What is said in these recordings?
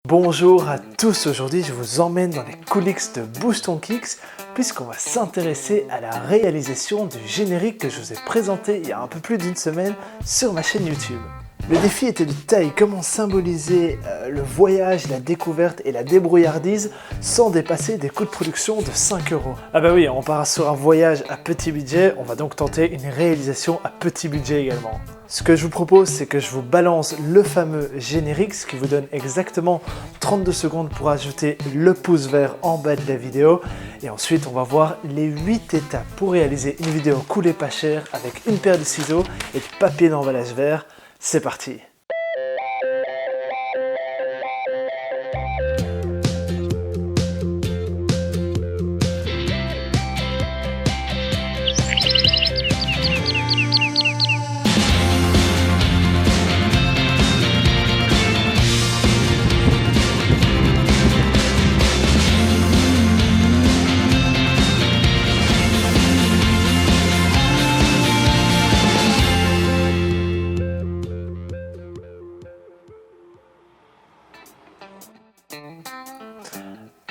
Bonjour à tous, aujourd'hui je vous emmène dans les coulisses de Bouge ton Kicks puisqu'on va s'intéresser à la réalisation du générique que je vous ai présenté il y a un peu plus d'une semaine sur ma chaîne YouTube. Le défi était de taille, comment symboliser le voyage, la découverte et la débrouillardise sans dépasser des coûts de production de 5 €. Ah bah oui, on part sur un voyage à petit budget, on va donc tenter une réalisation à petit budget également. Ce que je vous propose, c'est que je vous balance le fameux générique, ce qui vous donne exactement 32 secondes pour ajouter le pouce vert en bas de la vidéo. Et ensuite, on va voir les 8 étapes pour réaliser une vidéo coulée pas cher avec une paire de ciseaux et de papier d'emballage vert. C'est parti!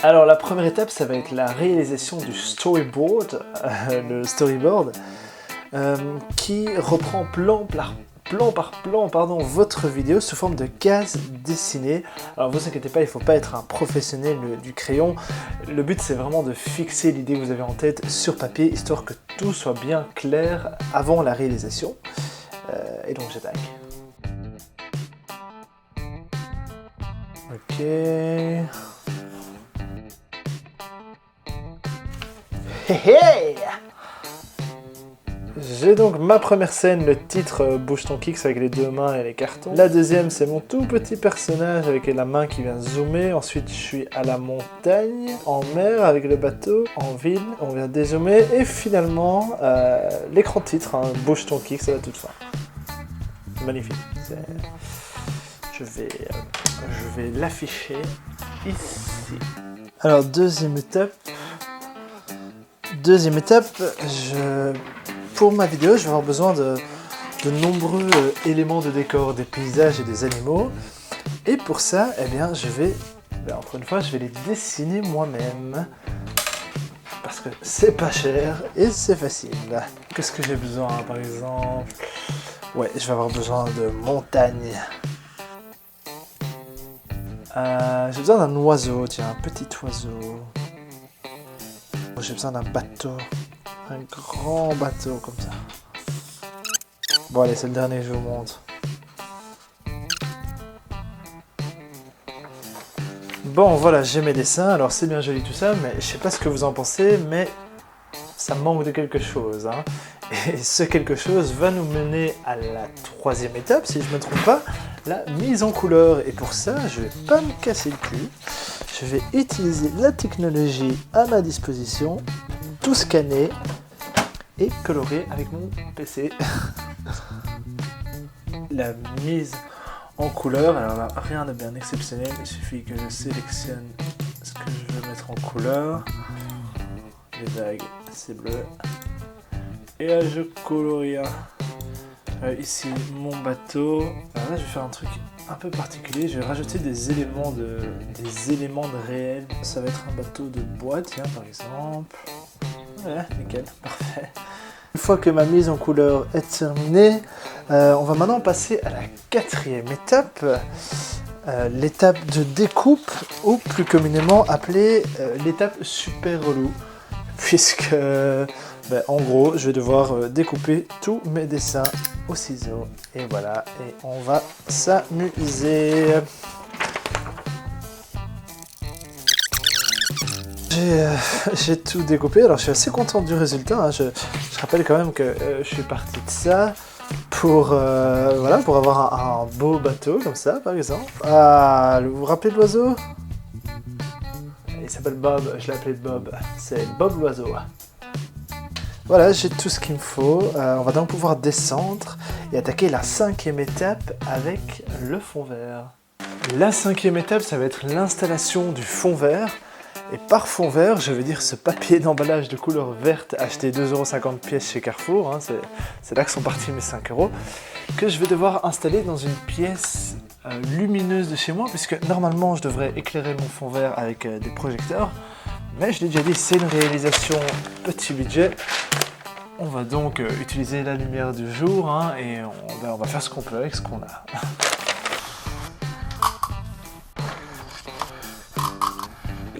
Alors la première étape, ça va être la réalisation du storyboard, qui reprend plan par plan, votre vidéo sous forme de cases dessinées. Alors vous inquiétez pas, il ne faut pas être un professionnel du crayon. Le but c'est vraiment de fixer l'idée que vous avez en tête sur papier, histoire que tout soit bien clair avant la réalisation. Et donc j'attaque. Ok... Hey! J'ai donc ma première scène, le titre Bouge ton Kicks avec les deux mains et les cartons. La deuxième, c'est mon tout petit personnage avec la main qui vient zoomer. Ensuite, je suis à la montagne, en mer avec le bateau, en ville, on vient dézoomer. Et finalement, l'écran titre, hein, Bouge ton Kicks à la toute fin. Magnifique. Je vais l'afficher ici. Alors, deuxième étape, pour ma vidéo, je vais avoir besoin de nombreux éléments de décor, des paysages et des animaux. Et pour ça, eh bien, encore une fois, je vais les dessiner moi-même. Parce que c'est pas cher et c'est facile. Qu'est-ce que j'ai besoin, par exemple? Ouais, je vais avoir besoin de montagnes. J'ai besoin d'un oiseau, tiens, un petit oiseau. J'ai besoin d'un bateau, un grand bateau comme ça. Bon allez, c'est le dernier que je vous montre. Bon voilà, j'ai mes dessins, alors c'est bien joli tout ça, mais je sais pas ce que vous en pensez, mais ça manque de quelque chose, hein. Et ce quelque chose va nous mener à la troisième étape, si je ne me trompe pas, la mise en couleur. Et pour ça, je vais pas me casser le cul. Je vais utiliser la technologie à ma disposition, tout scanner et colorer avec mon PC. La mise en couleur, alors là, rien de bien exceptionnel, il suffit que je sélectionne ce que je veux mettre en couleur. Les vagues, c'est bleu. Et là, je colorie ici mon bateau. Alors là, je vais faire un truc un peu particulier. Je vais rajouter des éléments de réel. Ça va être un bateau de bois, tiens, par exemple. Voilà, nickel, parfait. Une fois que ma mise en couleur est terminée, on va maintenant passer à la quatrième étape. L'étape de découpe, ou plus communément appelée l'étape super relou. Puisque... en gros, je vais devoir découper tous mes dessins au ciseau. Et voilà, et on va s'amuser. J'ai tout découpé, alors je suis assez content du résultat. Hein. Je rappelle quand même que je suis parti de ça pour avoir un beau bateau comme ça, par exemple. Ah, vous vous rappelez de l'oiseau? Il s'appelle Bob, je l'ai appelé Bob. C'est Bob l'oiseau. Voilà, j'ai tout ce qu'il me faut. On va donc pouvoir descendre et attaquer la cinquième étape avec le fond vert. La cinquième étape, ça va être l'installation du fond vert. Et par fond vert, je veux dire ce papier d'emballage de couleur verte acheté 2,50 € pièce chez Carrefour, hein, c'est là que sont partis mes 5 €, que je vais devoir installer dans une pièce lumineuse de chez moi, puisque normalement je devrais éclairer mon fond vert avec des projecteurs, mais je l'ai déjà dit, c'est une réalisation petit budget. On va donc utiliser la lumière du jour, hein, et on va faire ce qu'on peut avec ce qu'on a.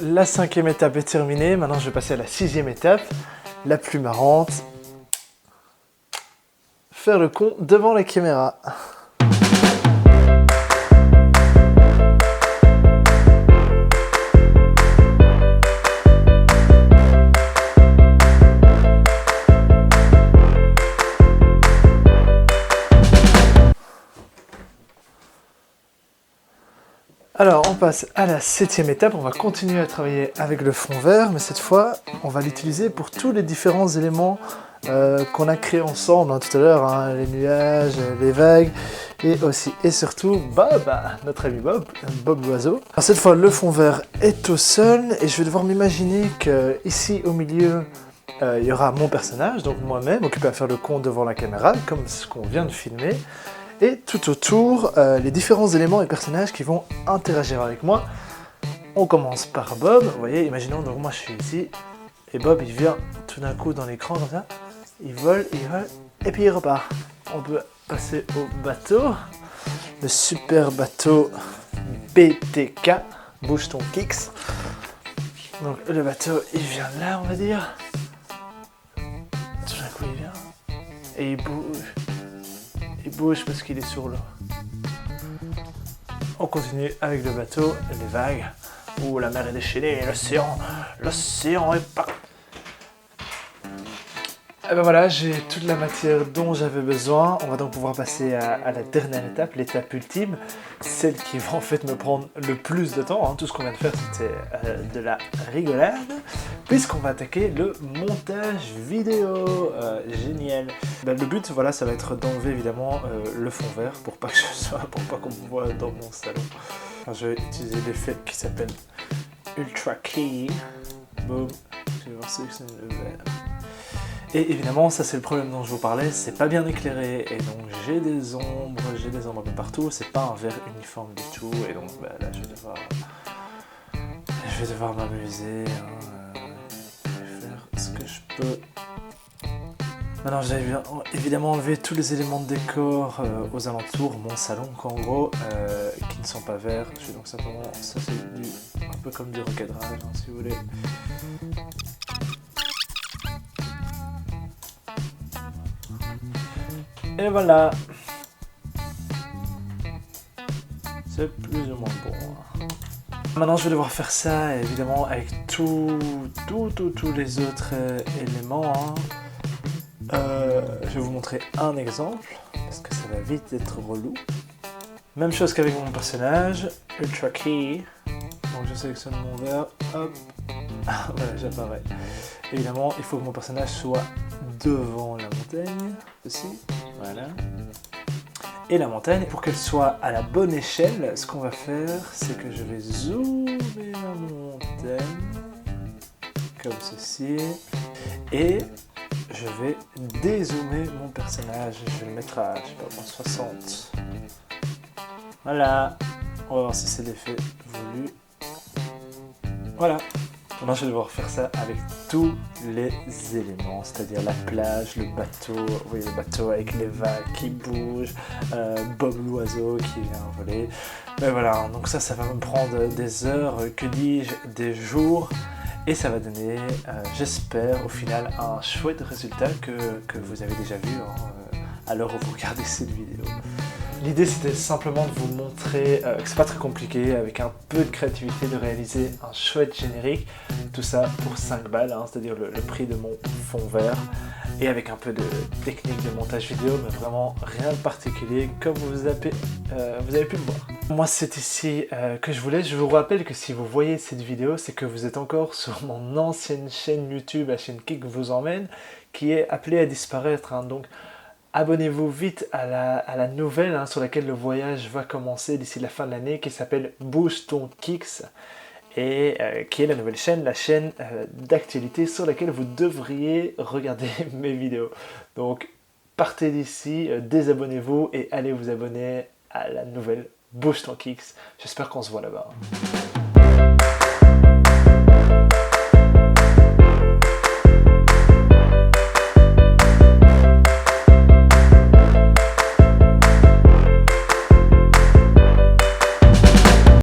La 5e étape est terminée, maintenant je vais passer à la 6e étape, la plus marrante. Faire le con devant la caméra. Alors on passe à la 7e étape, on va continuer à travailler avec le fond vert, mais cette fois on va l'utiliser pour tous les différents éléments qu'on a créés ensemble tout à l'heure, hein, les nuages, les vagues, et aussi et surtout Bob, notre ami Bob l'oiseau. Cette fois le fond vert est au sol et je vais devoir m'imaginer que ici au milieu il y aura mon personnage, donc moi-même, occupé à faire le con devant la caméra, comme ce qu'on vient de filmer. Et tout autour, les différents éléments et personnages qui vont interagir avec moi. On commence par Bob, vous voyez, imaginons, donc moi je suis ici, et Bob il vient tout d'un coup dans l'écran comme ça, il vole, et puis il repart. On peut passer au bateau, le super bateau BTK, Bouge ton Kicks. Donc le bateau il vient là, on va dire, tout d'un coup il vient, et il bouge. Il bouge parce qu'il est sur l'eau. On continue avec le bateau, les vagues. Ouh, la mer est déchaînée, l'océan est pas... Et ben voilà, j'ai toute la matière dont j'avais besoin. On va donc pouvoir passer à la dernière étape, l'étape ultime, celle qui va en fait me prendre le plus de temps. Hein. Tout ce qu'on vient de faire, c'était de la rigolade, puisqu'on va attaquer le montage vidéo. Génial. Ben, le but, voilà, ça va être d'enlever évidemment le fond vert pour pas qu'on me voit dans mon salon. Enfin, je vais utiliser l'effet qui s'appelle Ultra Key. Boom. Je vais voir sélectionner le vert. Et évidemment, ça c'est le problème dont je vous parlais, c'est pas bien éclairé, et donc j'ai des ombres un peu partout, c'est pas un vert uniforme du tout, et donc bah, là je vais devoir m'amuser, hein, faire ce que je peux. Maintenant j'ai évidemment enlevé tous les éléments de décor aux alentours, mon salon en gros, qui ne sont pas verts, je vais donc simplement, ça c'est un peu comme du recadrage, hein, si vous voulez. Et voilà, c'est plus ou moins bon. Maintenant je vais devoir faire ça évidemment avec tous les autres éléments. Hein. Je vais vous montrer un exemple, parce que ça va vite être relou. Même chose qu'avec mon personnage, Ultra Key. Donc je sélectionne mon vert, hop, voilà j'apparais. Évidemment il faut que mon personnage soit devant la montagne, aussi. Voilà. Et la montagne, pour qu'elle soit à la bonne échelle, ce qu'on va faire, c'est que je vais zoomer la montagne, comme ceci, et je vais dézoomer mon personnage. Je vais le mettre à, je sais pas, 60. Voilà. On va voir si c'est l'effet voulu. Voilà. Maintenant, je vais devoir faire ça avec tous les éléments, c'est-à-dire la plage, le bateau, vous voyez le bateau avec les vagues qui bougent, Bob l'oiseau qui vient voler. Mais voilà, donc ça va me prendre des heures, que dis-je, des jours, et ça va donner, j'espère, au final, un chouette résultat que vous avez déjà vu hein, à l'heure où vous regardez cette vidéo. L'idée c'était simplement de vous montrer que c'est pas très compliqué, avec un peu de créativité, de réaliser un chouette générique. Tout ça pour 5 balles, hein, c'est-à-dire le prix de mon fond vert. Et avec un peu de technique de montage vidéo, mais vraiment rien de particulier, comme vous avez pu le voir. Moi c'est ici que je vous laisse. Je vous rappelle que si vous voyez cette vidéo, c'est que vous êtes encore sur mon ancienne chaîne YouTube, la chaîne Kick vous emmène, qui est appelée à disparaître. Hein, donc abonnez-vous vite à la nouvelle hein, sur laquelle le voyage va commencer d'ici la fin de l'année, qui s'appelle Bouge ton Kicks. et qui est la nouvelle chaîne, la chaîne d'actualité sur laquelle vous devriez regarder mes vidéos. Donc partez d'ici, désabonnez-vous et allez vous abonner à la nouvelle Bouge ton Kicks. J'espère qu'on se voit là-bas.